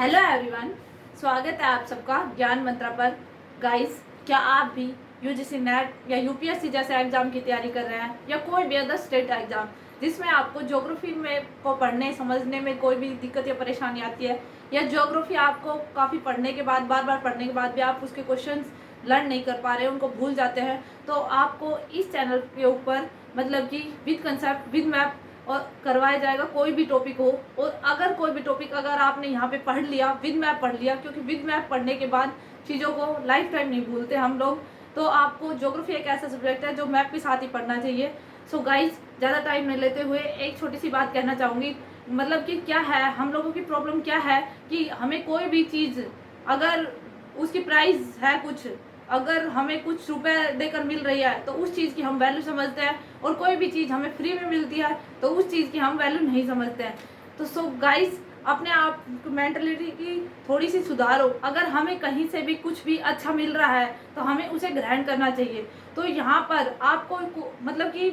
Hello everyone, स्वागत है आप सबका ज्ञान मंत्रा पर। गाइस, क्या आप भी यूजीसी नेट या यूपीएससी जैसे एग्जाम की तैयारी कर रहे हैं या कोई भी अदर स्टेट एग्जाम जिसमें आपको ज्योग्राफी में को पढ़ने समझने में कोई भी दिक्कत या परेशानी आती है, या ज्योग्राफी आपको काफ़ी पढ़ने के बाद बार बार पढ़ने के बाद भी आप उसके क्वेश्चंस लर्न नहीं कर पा रहे, उनको भूल जाते हैं, तो आपको इस चैनल के ऊपर मतलब कि विद कंसेप्ट विद मैप और करवाया जाएगा कोई भी टॉपिक हो। और अगर कोई भी टॉपिक अगर आपने यहाँ पे पढ़ लिया, विद मैप पढ़ लिया, क्योंकि विद मैप पढ़ने के बाद चीज़ों को लाइफ टाइम नहीं भूलते हम लोग, तो आपको ज्योग्राफी एक ऐसा सब्जेक्ट है जो मैप के साथ ही पढ़ना चाहिए। सो गाइज, ज़्यादा टाइम नहीं लेते हुए एक छोटी सी बात कहना चाहूँगी, मतलब कि क्या है हम लोगों की प्रॉब्लम, क्या है कि हमें कोई भी चीज़ अगर उसकी प्राइस है कुछ, अगर हमें कुछ रुपए देकर मिल रही है तो उस चीज़ की हम वैल्यू समझते हैं, और कोई भी चीज़ हमें फ्री में मिलती है तो उस चीज़ की हम वैल्यू नहीं समझते हैं। तो सो गाइस, अपने आप मेंटलिटी की थोड़ी सी सुधारो। अगर हमें कहीं से भी कुछ भी अच्छा मिल रहा है तो हमें उसे ग्रहण करना चाहिए। तो यहाँ पर आपको मतलब कि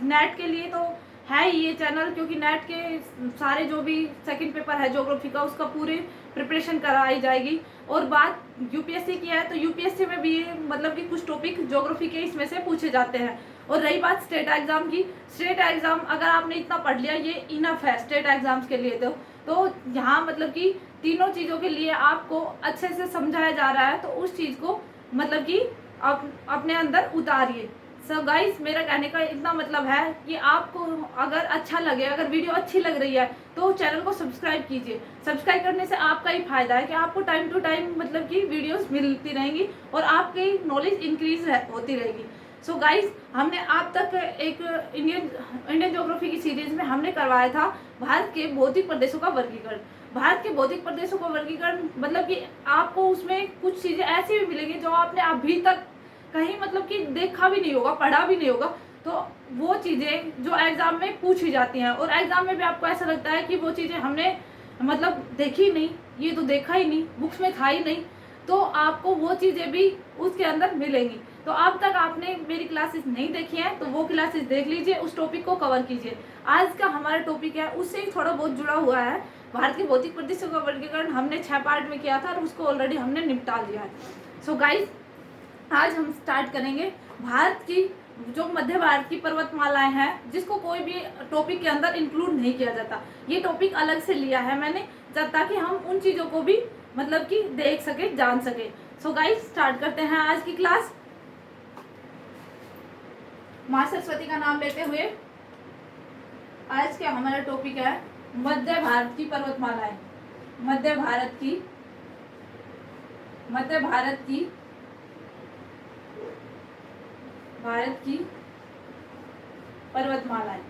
नेट के लिए तो है ही ये चैनल, क्योंकि नेट के सारे जो भी सेकंड पेपर है ज्योग्राफी का उसका पूरी प्रिपरेशन कराई जाएगी। और बात यूपीएससी की है तो यूपीएससी में भी मतलब कि कुछ टॉपिक ज्योग्राफी के इसमें से पूछे जाते हैं। और रही बात स्टेट एग्जाम की, स्टेट एग्जाम अगर आपने इतना पढ़ लिया ये इनफ है स्टेट एग्जाम्स के लिए। तो यहाँ मतलब कि तीनों चीज़ों के लिए आपको अच्छे से समझाया जा रहा है, तो उस चीज़ को मतलब कि आप अपने अंदर उतारिए। सो गाइस, मेरा कहने का इतना मतलब है कि आपको अगर अच्छा लगे, अगर वीडियो अच्छी लग रही है तो चैनल को सब्सक्राइब कीजिए। सब्सक्राइब करने से आपका ही फायदा है कि आपको टाइम टू टाइम मतलब कि वीडियोस मिलती रहेंगी और आपकी नॉलेज इंक्रीज होती रहेगी। सो गाइस, हमने आप तक एक इंडियन ज्योग्राफी की सीरीज में हमने करवाया था भारत के भौतिक प्रदेशों का वर्गीकरण। भारत के भौतिक प्रदेशों का वर्गीकरण मतलब कि आपको उसमें कुछ चीज़ें ऐसी भी मिलेंगी जो आपने अभी तक कहीं मतलब कि देखा भी नहीं होगा, पढ़ा भी नहीं होगा। तो वो चीज़ें जो एग्ज़ाम में पूछी जाती हैं और एग्ज़ाम में भी आपको ऐसा लगता है कि वो चीज़ें हमने मतलब देखी नहीं, ये तो देखा ही नहीं, बुक्स में था ही नहीं, तो आपको वो चीज़ें भी उसके अंदर मिलेंगी। तो अब तक आपने मेरी क्लासेस नहीं देखी हैं तो वो क्लासेस देख लीजिए, उस टॉपिक को कवर कीजिए। आज का हमारा टॉपिक है उससे ही थोड़ा बहुत जुड़ा हुआ है। भारत के भौतिक प्रदेशों का वर्गीकरण हमने 6 पार्ट में किया था और उसको ऑलरेडी हमने निपटा लिया है। सो गाइज, आज हम स्टार्ट करेंगे भारत की जो मध्य भारत की पर्वतमालाएं हैं, जिसको कोई भी टॉपिक के अंदर इंक्लूड नहीं किया जाता। ये टॉपिक अलग से लिया है मैंने ताकि हम उन चीज़ों को भी मतलब कि देख सके, जान सके। सो गाइस, स्टार्ट करते हैं आज की क्लास। माँ सरस्वती का नाम लेते हुए आज का हमारा टॉपिक है मध्य भारत की पर्वतमालाएं। मध्य भारत की पर्वतमालाएं।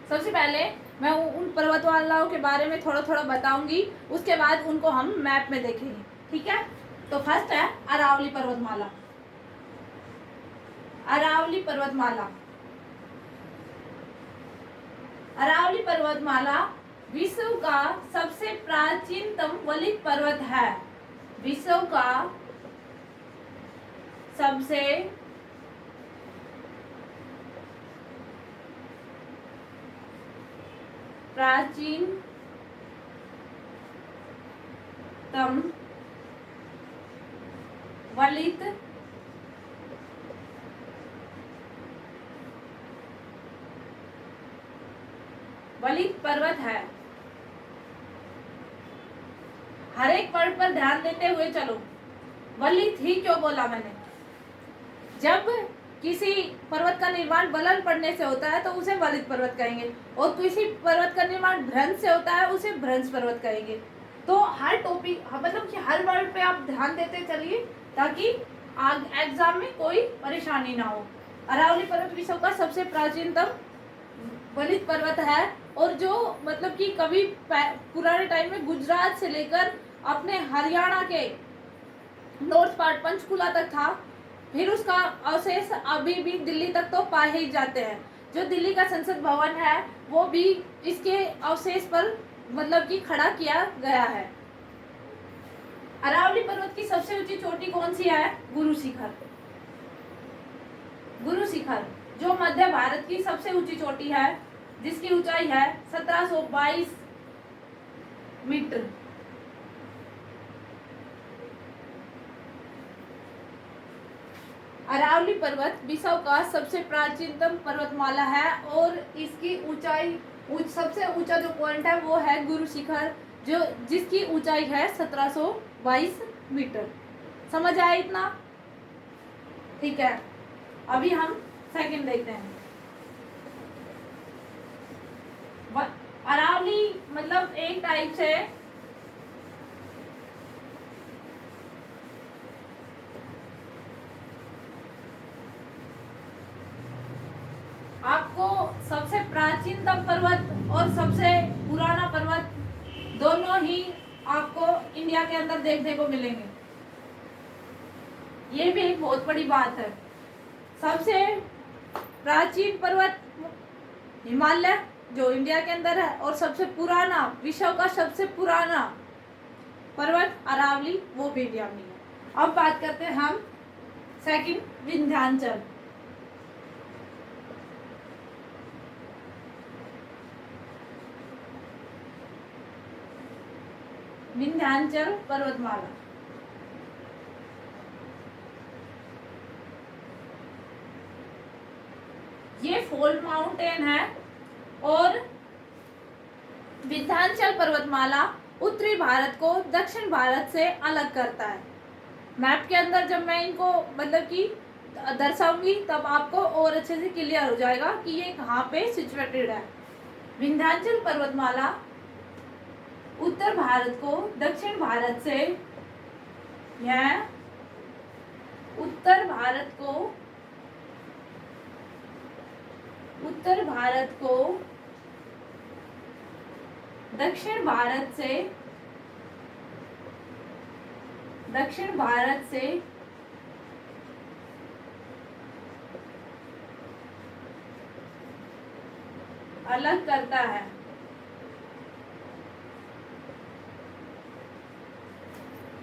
सबसे पहले मैं उन पर्वतमालाओं के बारे में थोड़ा थोड़ा बताऊंगी, उसके बाद उनको हम मैप में देखेंगे, ठीक है। तो फर्स्ट है अरावली पर्वतमाला। अरावली पर्वतमाला विश्व का सबसे प्राचीनतम वलित पर्वत है। विश्व का सबसे प्राचीनतम वलित पर्वत है। हर एक वर्ड पर ध्यान देते हुए चलो। वलित ही क्यों बोला मैंने? जब किसी पर्वत का निर्माण बलन पड़ने से होता है तो उसे वलित पर्वत कहेंगे, और किसी पर्वत का निर्माण भ्रंश से होता है उसे भ्रंश पर्वत कहेंगे। तो हर टॉपिक मतलब कि हर वर्ड पे आप ध्यान देते चलिए ताकि एग्जाम में कोई परेशानी ना हो। अरावली पर्वत विश्व का सबसे प्राचीनतम वलित पर्वत है, और जो मतलब कि कभी पुराने टाइम में गुजरात से लेकर अपने हरियाणा के नॉर्थ पार्ट पंचकुला तक था, फिर उसका अवशेष अभी भी दिल्ली तक तो पाए ही जाते हैं। जो दिल्ली का संसद भवन है वो भी इसके अवशेष पर मतलब कि खड़ा किया गया है। अरावली पर्वत की सबसे ऊंची चोटी कौन सी है? गुरु शिखर। गुरु शिखर जो मध्य भारत की सबसे ऊंची चोटी है, जिसकी ऊंचाई है 1722 मीटर। अरावली पर्वत विश्व का सबसे प्राचीनतम पर्वतमाला है और इसकी ऊंचाई सबसे ऊंचा जो पॉइंट है वो है गुरु शिखर, जो जिसकी ऊंचाई है 1722 मीटर। समझ आया इतना? ठीक है, अभी हम सेकंड देखते हैं। अरावली मतलब एक टाइप से आपको सबसे प्राचीनतम पर्वत और सबसे पुराना पर्वत दोनों ही आपको इंडिया के अंदर देखने को मिलेंगे। ये भी एक बहुत बड़ी बात है। सबसे प्राचीन पर्वत हिमालय जो इंडिया के अंदर है, और सबसे पुराना, विश्व का सबसे पुराना पर्वत अरावली, वो भी इंडिया में है। अब बात करते हैं हम सेकंड, विंध्याचल। विंध्याचल पर्वतमाला ये फोल्ड माउंटेन है और विंध्याचल पर्वतमाला उत्तरी भारत को दक्षिण भारत से अलग करता है। मैप के अंदर जब मैं इनको मतलब कि दर्शाऊंगी तब आपको और अच्छे से क्लियर हो जाएगा कि ये कहाँ पे सिचुएटेड है। विंध्याचल पर्वतमाला उत्तर भारत को दक्षिण भारत से, यह उत्तर भारत को दक्षिण भारत से अलग करता है।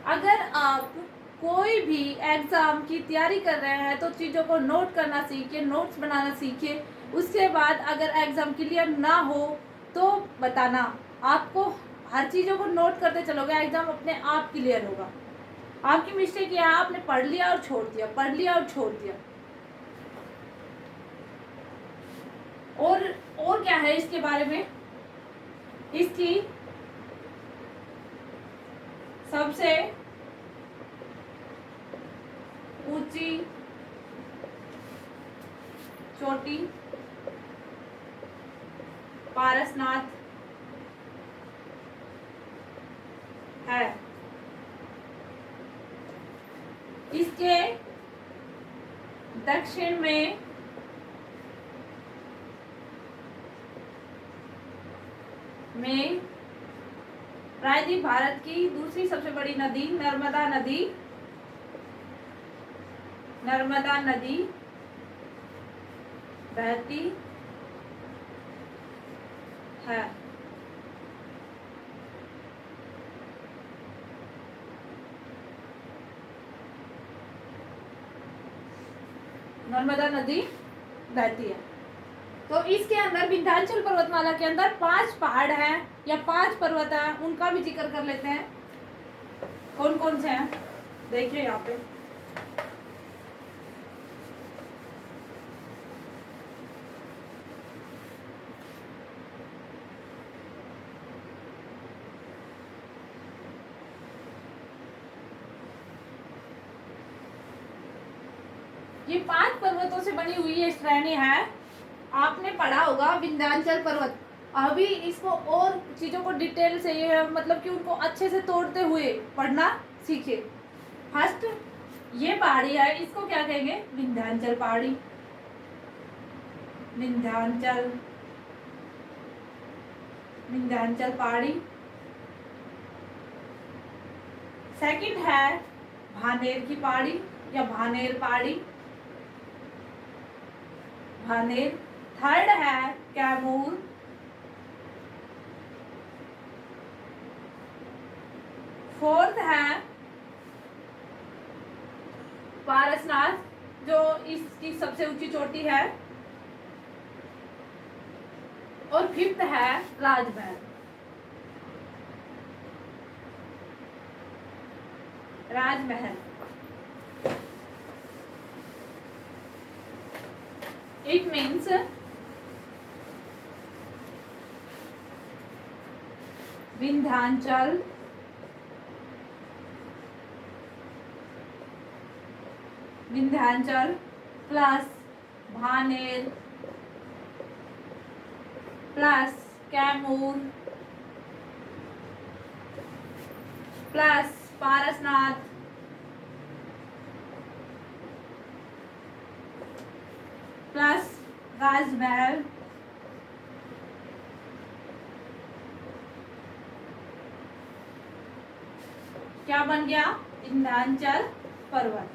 अगर आप कोई भी एग्जाम की तैयारी कर रहे हैं तो चीज़ों को नोट करना सीखिए, नोट्स बनाना सीखिए। उसके बाद अगर एग्जाम क्लियर ना हो तो बताना। आपको हर चीज़ों को नोट करते चलोगे, एग्जाम अपने आप क्लियर होगा। आपकी मिस्टेक यह है, आपने पढ़ लिया और छोड़ दिया, पढ़ लिया और छोड़ दिया। और क्या है इसके बारे में? इसकी सबसे ऊंची चोटी पारसनाथ है। इसके दक्षिण में प्रायद्वीप भारत की दूसरी सबसे बड़ी नदी नर्मदा नदी बहती है। नर्मदा नदी बहती है। तो इसके अंदर विंध्याचल पर्वतमाला के अंदर 5 पहाड़ हैं या 5 पर्वत हैं, उनका भी जिक्र कर लेते हैं। कौन कौन से हैं देखिए यहाँ पे। ये 5 पर्वतों से बनी हुई ये श्रेणी है। आपने पढ़ा होगा विंध्याचल पर्वत। अभी इसको और चीजों को डिटेल से ये मतलब कि उनको अच्छे से तोड़ते हुए पढ़ना सीखिए। फर्स्ट ये पहाड़ी है, इसको क्या कहेंगे? विंध्याचल पहाड़ी, विंध्याचल पहाड़ी। सेकंड है भानेर की पहाड़ी या भानेर पहाड़ी, भानेर। थर्ड है कैमूर, फोर्थ है पारसनाथ, जो इसकी सबसे ऊंची चोटी है। और फिफ्थ है Rajmahal. Rajmahal it means Vindhyachal, Vindhyachal plus Bhaner plus Kaimur plus Parasnath plus Rajmahal क्या बन गया? विंध्याचल पर्वत।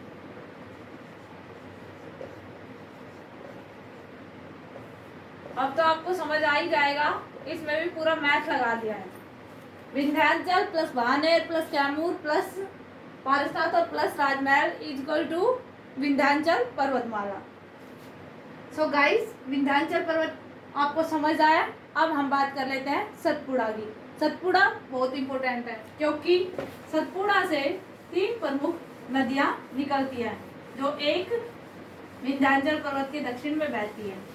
अब तो आपको समझ आ ही जाएगा, इसमें भी पूरा मैथ लगा दिया है। Vindhyachal plus Bhaner plus Kaimur plus Parasnath और plus Rajmahal is equal to Vindhyachal पर्वतमाला। सो गाइस, विंध्याचल पर्वत आपको समझ आया। अब हम बात कर लेते हैं सतपुड़ा की। सतपुड़ा बहुत इंपॉर्टेंट है, क्योंकि सतपुड़ा से 3 प्रमुख नदियां निकलती हैं, जो एक विंध्याचल पर्वत के दक्षिण में बहती है।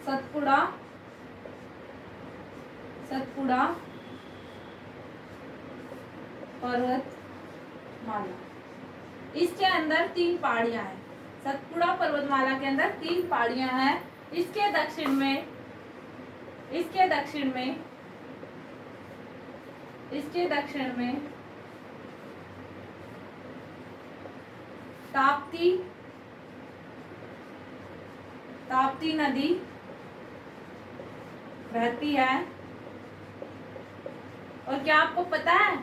सतपुड़ा, सतपुड़ा पर्वतमाला, इसके अंदर 3 पहाड़ियां हैं। सतपुड़ा पर्वतमाला के अंदर 3 पहाड़ियां हैं। इसके दक्षिण में, इसके दक्षिण में, इसके दक्षिण में ताप्ती, ताप्ती नदी बहती है। और क्या आपको पता है,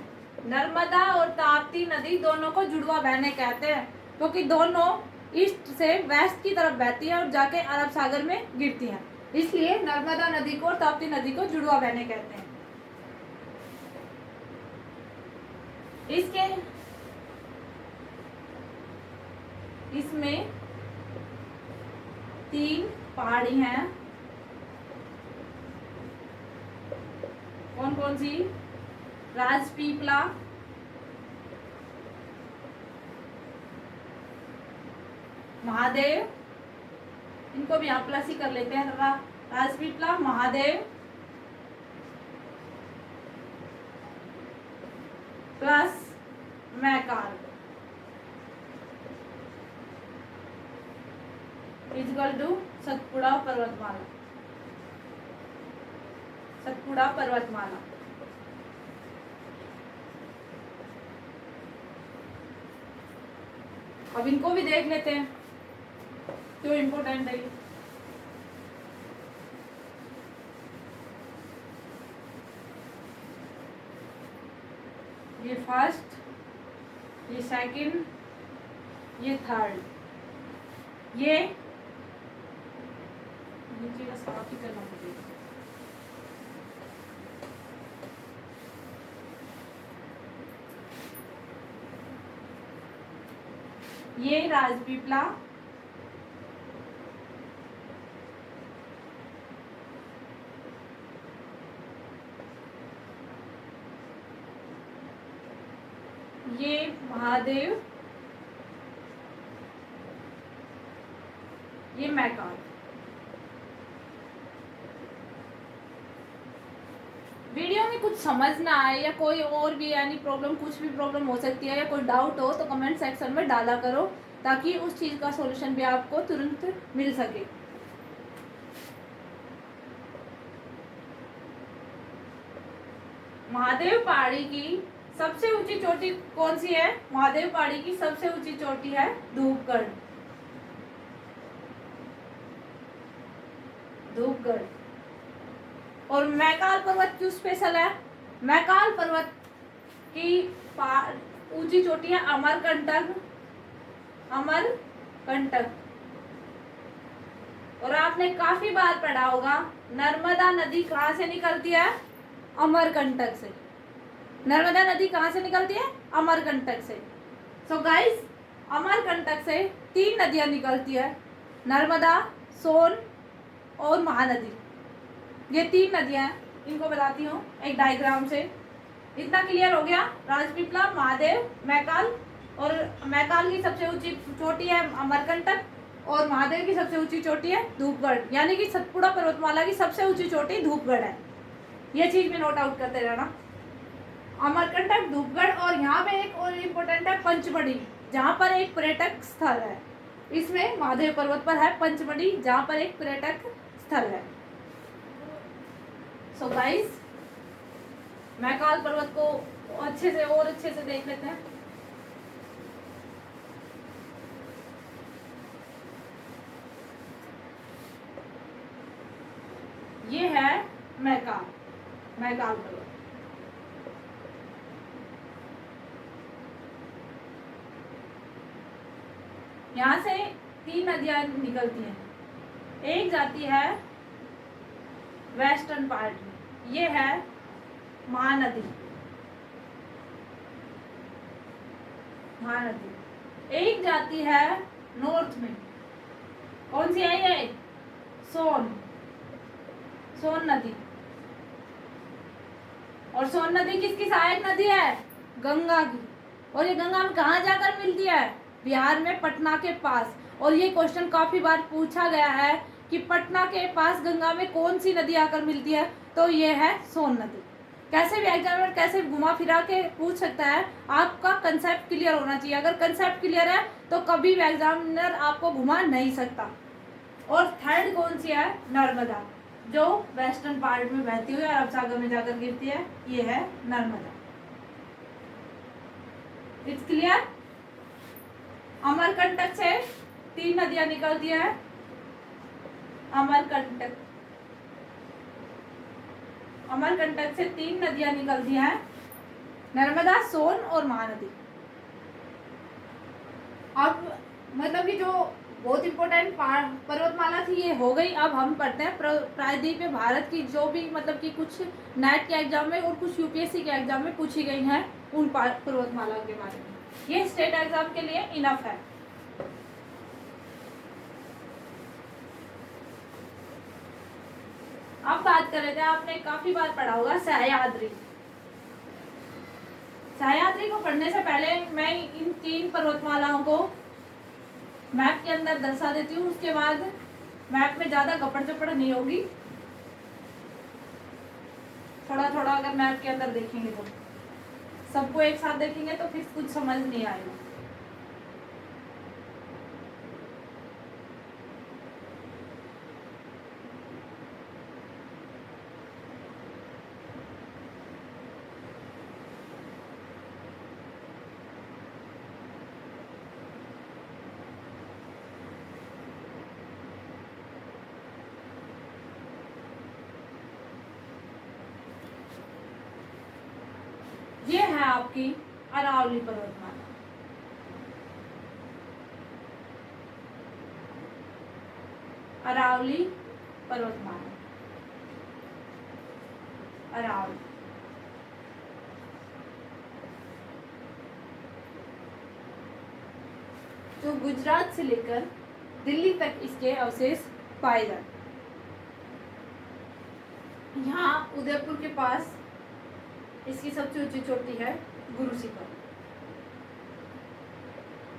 नर्मदा और ताप्ती नदी दोनों को जुड़वा बहने कहते हैं, क्योंकि दोनों ईस्ट से वेस्ट की तरफ बहती है और जाके अरब सागर में गिरती हैं। इसलिए नर्मदा नदी को और ताप्ती नदी को जुड़वा बहने कहते हैं। इसके इसमें 3 पहाड़ी हैं। कौन कौन सी? राजपीपला, महादेव, इनको भी यहाँ प्लस ही कर लेते हैं। Rajpipla, Mahadev plus Maikal equal to Satpura पर्वतमाला। सतपुड़ा पर्वतमाला। अब इनको भी देख लेते हैं, क्यों इम्पोर्टेंट है ये फर्स्ट, ये सेकंड, ये थर्ड। ये नीचे का साफ ही करना पड़ेगा। ये राजपीपला, ये महादेव, ये मैकाल। वीडियो में कुछ समझ ना आए या कोई और भी यानी प्रॉब्लम, कुछ भी प्रॉब्लम हो सकती है या कोई डाउट हो तो कमेंट सेक्शन में डाला करो, ताकि उस चीज़ का सॉल्यूशन भी आपको तुरंत मिल सके। महादेव पहाड़ी की सबसे ऊंची चोटी कौन सी है? महादेव पहाड़ी की सबसे ऊंची चोटी है धूपगढ़। धूपगढ़। और मैकाल पर्वत क्यों स्पेशल है? मैकाल पर्वत की ऊंची चोटी है अमरकंटक। अमरकंटक। और आपने काफी बार पढ़ा होगा नर्मदा नदी कहाँ से निकलती है? अमरकंटक से। नर्मदा नदी कहाँ से निकलती है? अमरकंटक से। सो गाइस, अमरकंटक से 3 नदियां निकलती है, नर्मदा, सोन और महानदी। ये 3 नदियां हैं, इनको बताती हूँ एक डायग्राम से। इतना क्लियर हो गया? राजपीपला, महादेव, मैकाल। और मैकाल की सबसे ऊंची चोटी है अमरकंटक और महादेव की सबसे ऊंची चोटी है धूपगढ़। यानी कि सतपुड़ा पर्वतमाला की सबसे ऊंची चोटी धूपगढ़ है। ये चीज में नोट आउट करते रहना। अमरकंटक, धूपगढ़। और यहाँ पे एक और इम्पोर्टेंट है पंचमढ़ी, जहाँ पर एक पर्यटक स्थल है। इसमें महादेव पर्वत पर है पंचमढ़ी, जहाँ पर एक पर्यटक स्थल है। सो गाइस, मैकाल पर्वत को अच्छे से देख लेते हैं। ये है मैकाल पर्वत। यहाँ से 3 नदियां निकलती हैं। एक जाती है वेस्टर्न पार्ट में, ये है महानदी। एक जाती है नॉर्थ में, कौन सी है ये? सोन नदी। और सोन नदी किसकी सहायक नदी है? गंगा की। और ये गंगा में कहाँ जाकर मिलती है? बिहार में पटना के पास। और ये क्वेश्चन काफी बार पूछा गया है कि पटना के पास गंगा में कौन सी नदी आकर मिलती है? तो ये है सोन नदी। कैसे भी एग्जामिनर कैसे घुमा फिरा के पूछ सकता है, आपका कंसेप्ट क्लियर होना चाहिए। अगर कंसेप्ट क्लियर है तो कभी भी एग्जामिनर आपको घुमा नहीं सकता। और थर्ड कौन सी है? नर्मदा, जो वेस्टर्न पार्ट में बहती हुई अरब सागर में जाकर गिरती है, ये है नर्मदा। It's clear? अमरकंटक से 3 नदियां निकलती है। अमरकंटक से 3 नदियां निकलती हैं, नर्मदा, सोन और महानदी। अब मतलब कि जो बहुत इंपॉर्टेंट पर्वतमाला थी ये हो गई। अब हम पढ़ते हैं प्रायद्वीप में भारत की जो भी मतलब कि कुछ नेट के एग्जाम में और कुछ यूपीएससी के एग्जाम में पूछी गई हैं उन पर्वतमाला के बारे में। ये स्टेट एग्जाम के लिए इनफ है। अब बात कर रहे थे, आपने काफी बार पढ़ा होगा सह्याद्री। सह्याद्री को पढ़ने से पहले मैं इन 3 पर्वतमालाओं को मैप के अंदर दर्शा देती हूँ। उसके बाद मैप में ज्यादा गपड़ चपड़ नहीं होगी, थोड़ा थोड़ा अगर मैप के अंदर देखेंगे तो। सबको एक साथ देखेंगे तो फिर कुछ समझ नहीं आएगा। ये है आपकी अरावली पर्वतमाला। अरावली पर्वतमाला, अरावली। जो गुजरात से लेकर दिल्ली तक इसके अवशेष पाए जाते हैं। यहाँ उदयपुर के पास इसकी सबसे ऊंची चोटी है गुरु शिखर।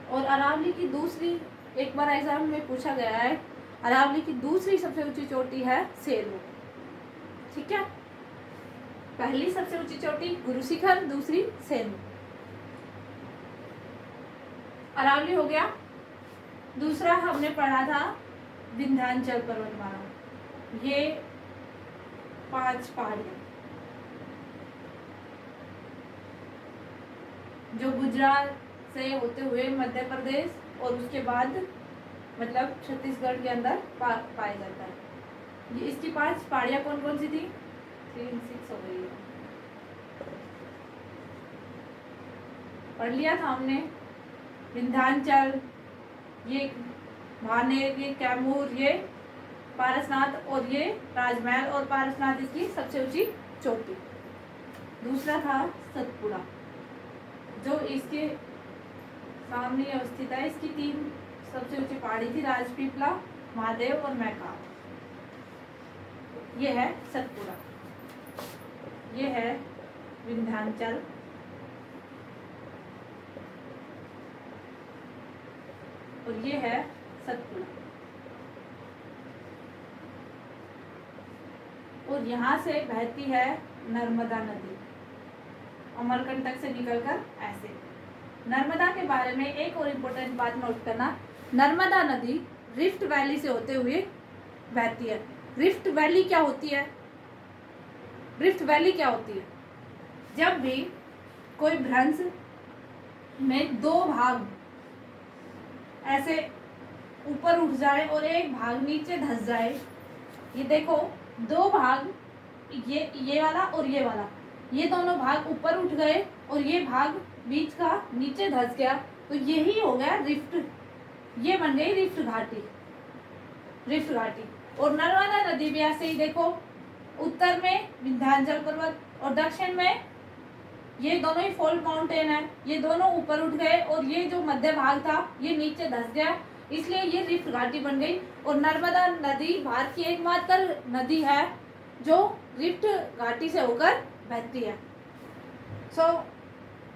और अरावली की दूसरी, एक बार एग्जाम में पूछा गया है, अरावली की दूसरी सबसे ऊंची चोटी है सेरू। ठीक है, पहली सबसे ऊंची चोटी गुरु शिखर, दूसरी सेरू। अरावली हो गया। दूसरा हमने पढ़ा था विंध्याचल पर्वतमाला। ये 5 पहाड़ियां, जो गुजरात से होते हुए मध्य प्रदेश और उसके बाद मतलब छत्तीसगढ़ के अंदर पाया जाता है। ये इसकी 5 पहाड़ियाँ कौन कौन सी थी? 3 6 हो गई है, पढ़ लिया था हमने। विंध्याचल, ये भानेर, ये कैमूर, ये पारसनाथ और ये राजमहल, और पारसनाथ इसकी सबसे ऊंची चोटी। दूसरा था सतपुड़ा जो इसके सामने अवस्थित है। इसकी 3 सबसे ऊंची पहाड़ी थी, राजपीपला, महादेव और मैकाव। ये है सतपुड़ा, ये है विंध्याचल, और ये है सतपुड़ा। और यहाँ से बहती है नर्मदा नदी, अमरकंटक से निकलकर ऐसे। नर्मदा के बारे में एक और इम्पोर्टेंट बात नोट करना, नर्मदा नदी रिफ्ट वैली से होते हुए बहती है। रिफ्ट वैली क्या होती है? रिफ्ट वैली क्या होती है? जब भी कोई भ्रंश में 2 भाग ऐसे ऊपर उठ जाए और एक भाग नीचे धंस जाए, ये देखो 2 भाग, ये वाला और ये वाला, ये दोनों भाग ऊपर उठ गए और ये भाग बीच का नीचे धंस गया, तो यही हो गया रिफ्ट। ये बन गई रिफ्ट घाटी, रिफ्ट घाटी। और नर्मदा नदी भी ऐसे ही देखो, उत्तर में विंध्याचल पर्वत और दक्षिण में ये दोनों ही फोल्ड माउंटेन है, ये दोनों ऊपर उठ गए और ये जो मध्य भाग था ये नीचे धंस गया, इसलिए ये रिफ्ट घाटी बन गई। और नर्मदा नदी भारत की एकमात्र नदी है जो रिफ्ट घाटी से होकर बहती है। सो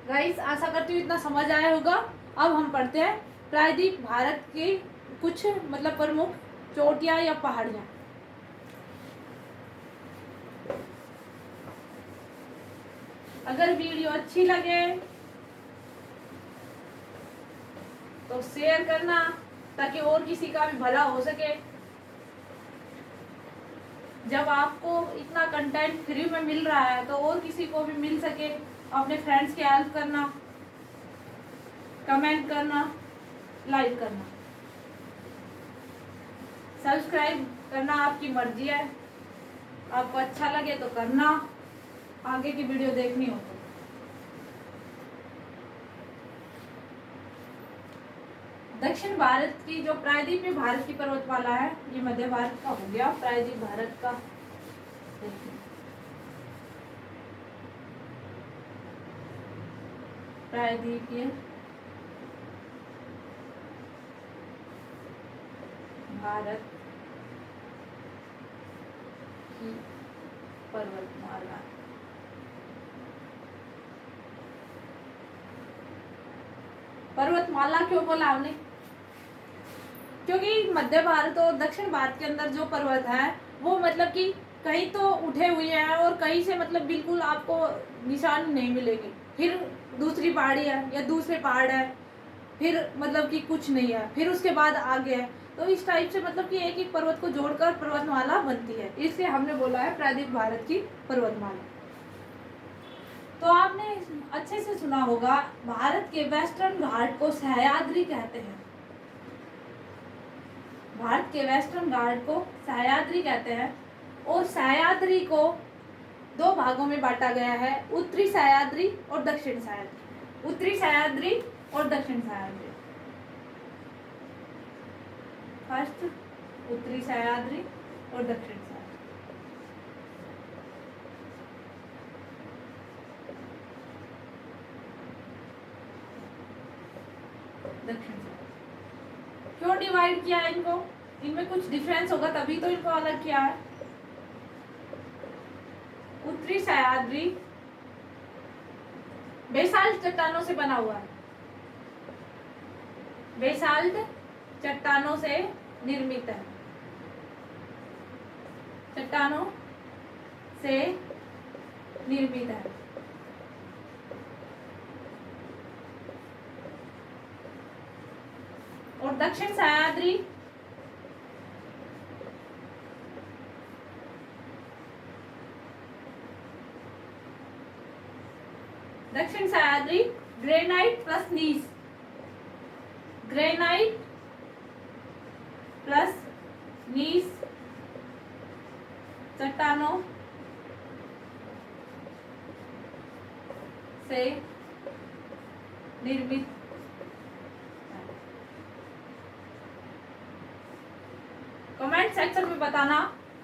गाइस, आशा करती हूँ इतना समझ आया होगा। अब हम पढ़ते हैं प्रायद्वीप भारत की कुछ मतलब प्रमुख चोटियां या पहाड़ियां। अगर वीडियो अच्छी लगे तो शेयर करना ताकि और किसी का भी भला हो सके। जब आपको इतना कंटेंट फ्री में मिल रहा है तो और किसी को भी मिल सके। अपने फ्रेंड्स की हेल्प करना, कमेंट करना, लाइक करना, सब्सक्राइब करना आपकी मर्जी है। आपको अच्छा लगे तो करना, आगे की वीडियो देखनी हो तो। दक्षिण भारत की जो प्रायद्वीपीय भारत की पर्वतमाला है, ये मध्य भारत का हो गया, प्रायद्वीप भारत का। प्रायद्वीपीय भारत की पर्वतमाला। पर्वतमाला क्यों बोला हमने? क्योंकि मध्य भारत और दक्षिण भारत के अंदर जो पर्वत है वो मतलब कि कहीं तो उठे हुए हैं और कहीं से मतलब बिल्कुल आपको निशान नहीं मिलेगी, फिर दूसरी पहाड़ी है या दूसरे पहाड़ है, फिर मतलब कि कुछ नहीं है, फिर उसके बाद आगे है। तो इस टाइप से मतलब कि एक एक पर्वत को जोड़कर पर्वतमाला बनती है, इसलिए हमने बोला है प्रायद्वीप भारत की पर्वतमाला। तो आपने अच्छे से सुना होगा, भारत के वेस्टर्न घाट को सह्याद्री कहते हैं। भारत के वेस्टर्न घाट को सह्याद्री कहते हैं। और सह्याद्री को 2 भागों में बांटा गया है, उत्तरी सह्याद्री और दक्षिण सह्याद्री। उत्तरी सह्याद्री और दक्षिण सह्याद्री। फर्स्ट उत्तरी सह्याद्री और दक्षिण सह्याद्री। दक्षिण सह्याद्री क्यों डिवाइड किया है इनको? इनमें कुछ डिफरेंस होगा तभी तो इनको अलग किया है। उत्तरी सह्याद्री बेसाल्ट चट्टानों से बना हुआ है, बेसाल्ट चट्टानों से निर्मित है, चट्टानों से निर्मित है। और दक्षिण सह्याद्री ग्रेनाइट प्लस नीस, ग्रेनाइट प्लस नीस चट्टानों से निर्मित कमेंट सेक्शन में बताना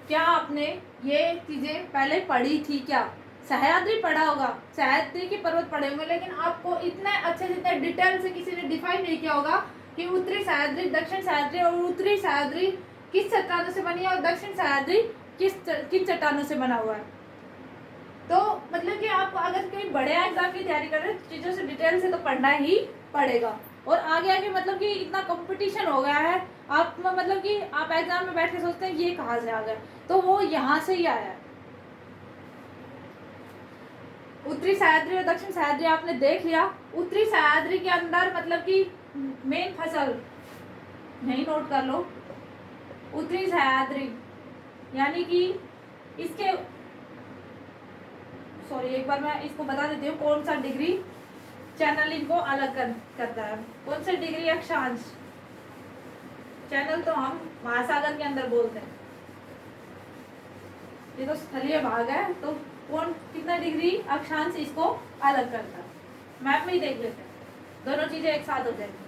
क्या आपने ये चीजें पहले पढ़ी थी क्या। सह्याद्री पढ़ा होगा, सह्याद्री के पर्वत पढ़े होंगे, लेकिन आपको इतने अच्छे से इतने डिटेल से किसी ने डिफाइन नहीं किया होगा कि उत्तरी सह्याद्री, दक्षिण सह्याद्री और उत्तरी सह्याद्री किस चट्टानों से बनी है और दक्षिण सह्याद्री किन चट्टानों से बना हुआ है। तो मतलब कि आप अगर कहीं बड़े एग्जाम की तैयारी कर रहे हैं चीज़ों से डिटेल से तो पढ़ना ही पड़ेगा। और आगे आगे मतलब कि इतना कंपटीशन हो गया है, आप मतलब कि आप एग्जाम में बैठ के सोचते हैं ये कहाँ से आ गया, तो वो यहाँ से ही आया है। उत्तरी सह्याद्री और दक्षिण सह्याद्री आपने देख लिया। उत्तरी सह्याद्री के अंदर मतलब कि मेन फसल, यही नोट कर लो, उत्तरी सह्याद्री यानी कि इसके एक बार मैं इसको बता देती हूँ कौन सा डिग्री चैनलिंग को अलग करता है, कौन सा डिग्री अक्षांश। चैनल तो हम महासागर के अंदर बोलते हैं, ये तो स्थलीय भाग है, तो कौन कितना डिग्री अक्षांश इसको अलग करता है। मैप में ही देख लेते हैं, दोनों चीजें एक साथ हो जाएंगी,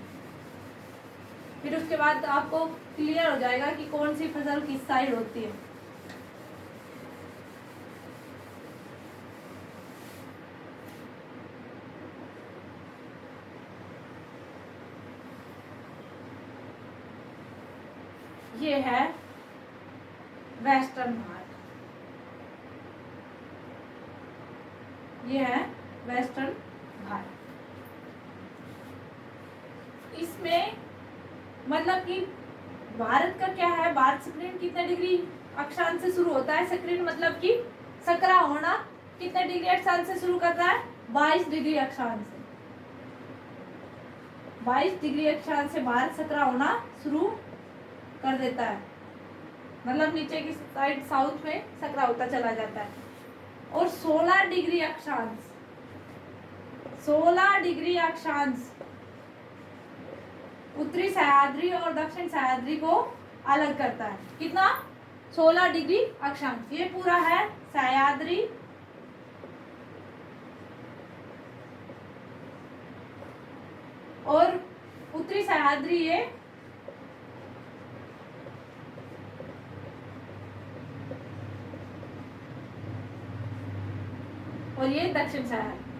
फिर उसके बाद आपको क्लियर हो जाएगा कि कौन सी फसल किस साइड होती है। ये है वेस्टर्न घाट, ये है वेस्टर्न घाट। इसमें मतलब कि भारत का क्या है, भारत सक्रीन कितने डिग्री अक्षांश से शुरू होता है। सक्रीन मतलब कि सकरा होना कितने डिग्री अक्षांश से शुरू करता है, 22 डिग्री अक्षांश से। 22 डिग्री अक्षांश से भारत सकरा होना शुरू कर देता है, मतलब नीचे की साइड साउथ में सकरा होता चला जाता है। और 16 डिग्री अक्षांश, 16 डिग्री अक्षांश उत्तरी सह्याद्री और दक्षिण सह्याद्री को अलग करता है। कितना, 16 डिग्री अक्षांश। ये पूरा है सह्याद्री और उत्तरी सह्याद्री, ये और ये दक्षिण सह्याद्री।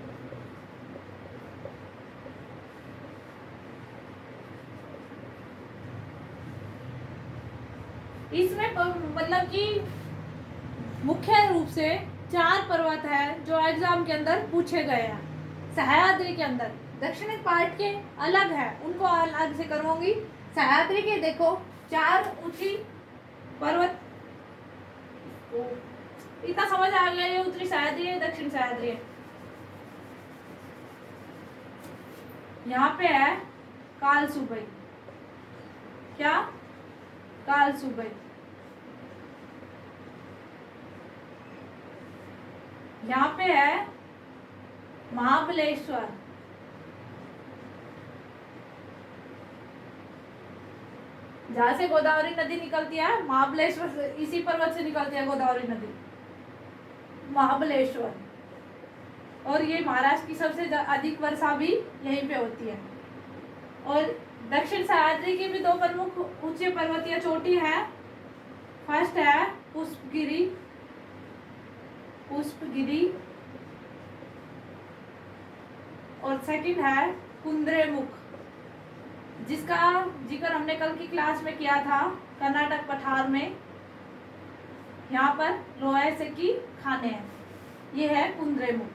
इसमें मतलब कि मुख्य रूप से 4 पर्वत है जो एग्जाम के अंदर पूछे गए हैं। सह्याद्री के अंदर दक्षिणी पार्ट के अलग है, उनको अलग से करूंगी। सह्याद्री के देखो 4 ऊंची पर्वत, इतना समझ आ गया, ये उत्तरी सह्याद्री है, दक्षिण सह्याद्री है। यहाँ पे है कालसुबई, क्या, कालसुबई। यहाँ पे है महाबलेश्वर, जहां से गोदावरी नदी निकलती है, महाबलेश्वर से, इसी पर्वत से निकलती है गोदावरी नदी, महाबलेश्वर। और ये महाराष्ट्र की सबसे अधिक वर्षा भी यहीं पे होती है। और दक्षिण सह्याद्री की भी 2 प्रमुख ऊंचे पर्वतीय चोटी है। फर्स्ट है पुष्पगिरी, पुष्पगिरी, और सेकंड है कुंद्रेमुख, जिसका जिक्र हमने कल की क्लास में किया था, कर्नाटक पठार में। यहाँ पर लोहे से की खाने हैं, ये है कुंद्रेमुख।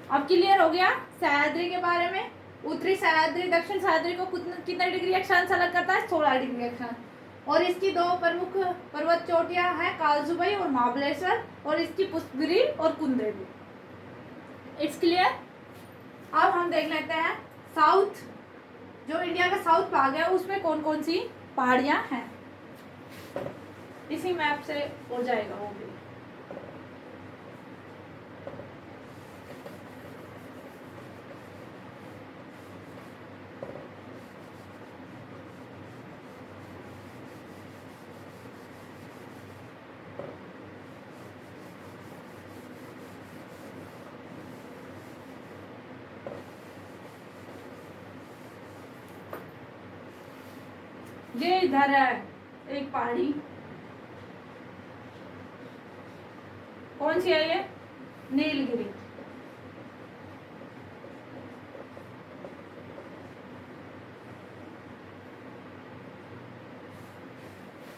अब क्लियर हो गया सह्याद्री के बारे में। उत्तरी सह्याद्री दक्षिण सह्याद्री को कितना डिग्री अक्षांश अलग करता है, 16 डिग्री अक्षांश। और इसकी 2 प्रमुख पर्वत चोटियां हैं, कालसुबई और महाबलेश्वर, और इसकी पुष्पगिरी और कुंद्रेमुख। It's clear. अब हम देख लेते हैं साउथ, जो इंडिया का साउथ भाग है उसमें कौन कौन सी पहाड़ियां हैं। इसी मैप से हो जाएगा वो भी। ये इधर है एक पहाड़ी, कौन सी है ये? नीलगिरी।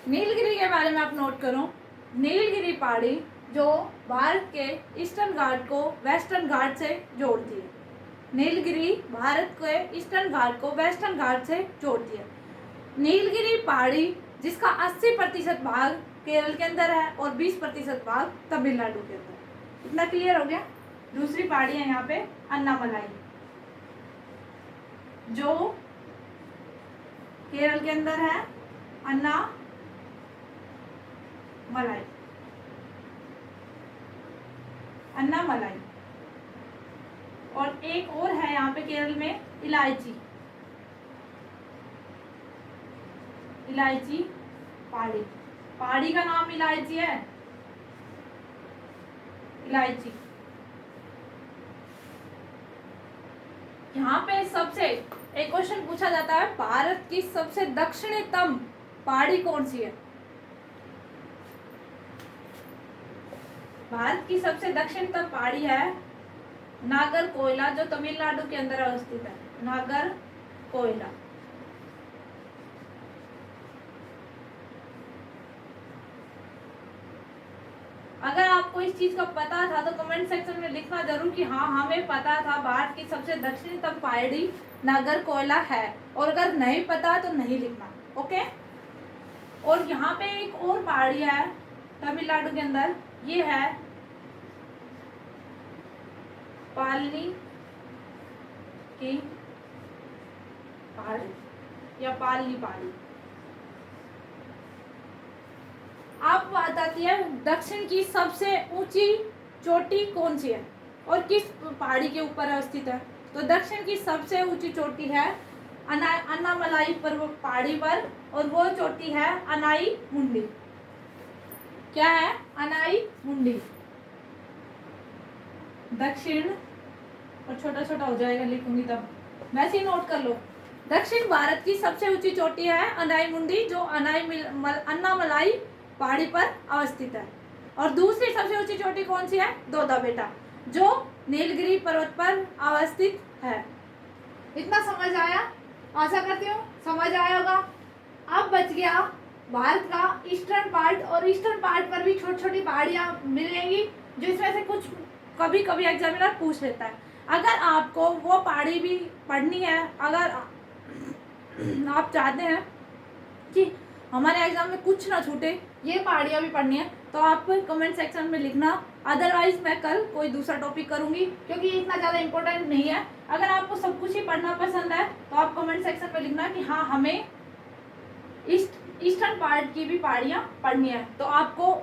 नीलगिरी के बारे में आप नोट करो। नीलगिरी पहाड़ी जो भारत के ईस्टर्न घाट को वेस्टर्न घाट से जोड़ती है। नीलगिरी भारत के ईस्टर्न घाट को वेस्टर्न घाट से जोड़ती है। नीलगिरी पहाड़ी जिसका 80% भाग केरल के अंदर है और 20% भाग तमिलनाडु के अंदर। इतना क्लियर हो गया। दूसरी पहाड़ी है यहाँ पे अन्नामलाई, जो केरल के अंदर है। अन्नामलाई। और एक और है यहाँ पे केरल में इलायची पहाड़ी। पहाड़ी का नाम इलायची है। इलायची। यहाँ पे सबसे एक क्वेश्चन पूछा जाता है, भारत की सबसे दक्षिणतम पहाड़ी कौन सी है? भारत की सबसे दक्षिणतम पहाड़ी है नागरकोइला, जो तमिलनाडु के अंदर अवस्थित है। नागरकोइला। अगर आपको इस चीज का पता था तो कमेंट सेक्शन में लिखना जरूर कि हाँ हमें पता था भारत की सबसे दक्षिणतम पहाड़ी नागरकोइला है, और अगर नहीं पता तो नहीं लिखना। ओके। और यहाँ पे एक और पहाड़ी है तमिलनाडु के अंदर, ये है पालनी की पहाड़ी या पालनी पहाड़ी। अब बात आती है दक्षिण की सबसे ऊंची चोटी कौन सी है और किस पहाड़ी के ऊपर अवस्थित है? तो दक्षिण की सबसे ऊंची चोटी है अन्नामलाई पर्वत पहाड़ी पर, और वो चोटी है अनाई मुंडी। क्या है? अनाई मुंडी। दक्षिण, और छोटा छोटा हो जाएगा लिखूंगी तब, वैसे ही नोट कर लो। दक्षिण भारत की सबसे ऊंची चोटी है अनाई मुंडी, जो अन्नामलाई पहाड़ी पर अवस्थित है। और दूसरी सबसे ऊंची चोटी कौन सी है? दोदा बेटा, जो नीलगिरी पर्वत पर अवस्थित है। इतना समझ आया? आशा करती हूँ समझ आया होगा। अब बच गया भारत का ईस्टर्न पार्ट, और ईस्टर्न पार्ट पर भी छोटी छोटी पहाड़ियाँ मिलेंगी, जो इसमें से कुछ कभी कभी एग्जामिनर पूछ लेता है। अगर आपको वो पहाड़ी भी पढ़नी है, अगर आप चाहते हैं कि हमारे एग्जाम में कुछ ना छूटे, ये पहाड़ियाँ भी पढ़नी है, तो आप कमेंट सेक्शन में लिखना। अदरवाइज मैं कल कोई दूसरा टॉपिक करूंगी, क्योंकि इतना ज़्यादा इंपॉर्टेंट नहीं है। अगर आपको सब कुछ ही पढ़ना पसंद है तो आप कमेंट सेक्शन में लिखना कि हाँ हमें ईस्टर्न पार्ट की भी पहाड़ियाँ पढ़नी है, तो आपको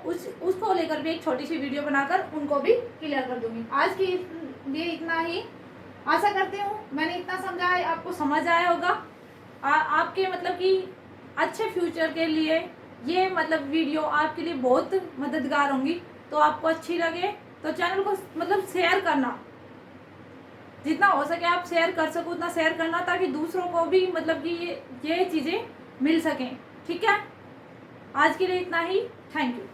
उसको लेकर भी एक छोटी सी वीडियो बनाकर उनको भी क्लियर कर दूंगी। आज के लिए इतना ही। आशा करती हूँ मैंने इतना समझाया आपको समझ आया होगा। आपके मतलब कि अच्छे फ्यूचर के लिए ये मतलब वीडियो आपके लिए बहुत मददगार होंगी। तो आपको अच्छी लगे तो चैनल को मतलब शेयर करना, जितना हो सके आप शेयर कर सको उतना शेयर करना, ताकि दूसरों को भी मतलब कि ये चीज़ें मिल सकें। ठीक है, आज के लिए इतना ही। Thank you.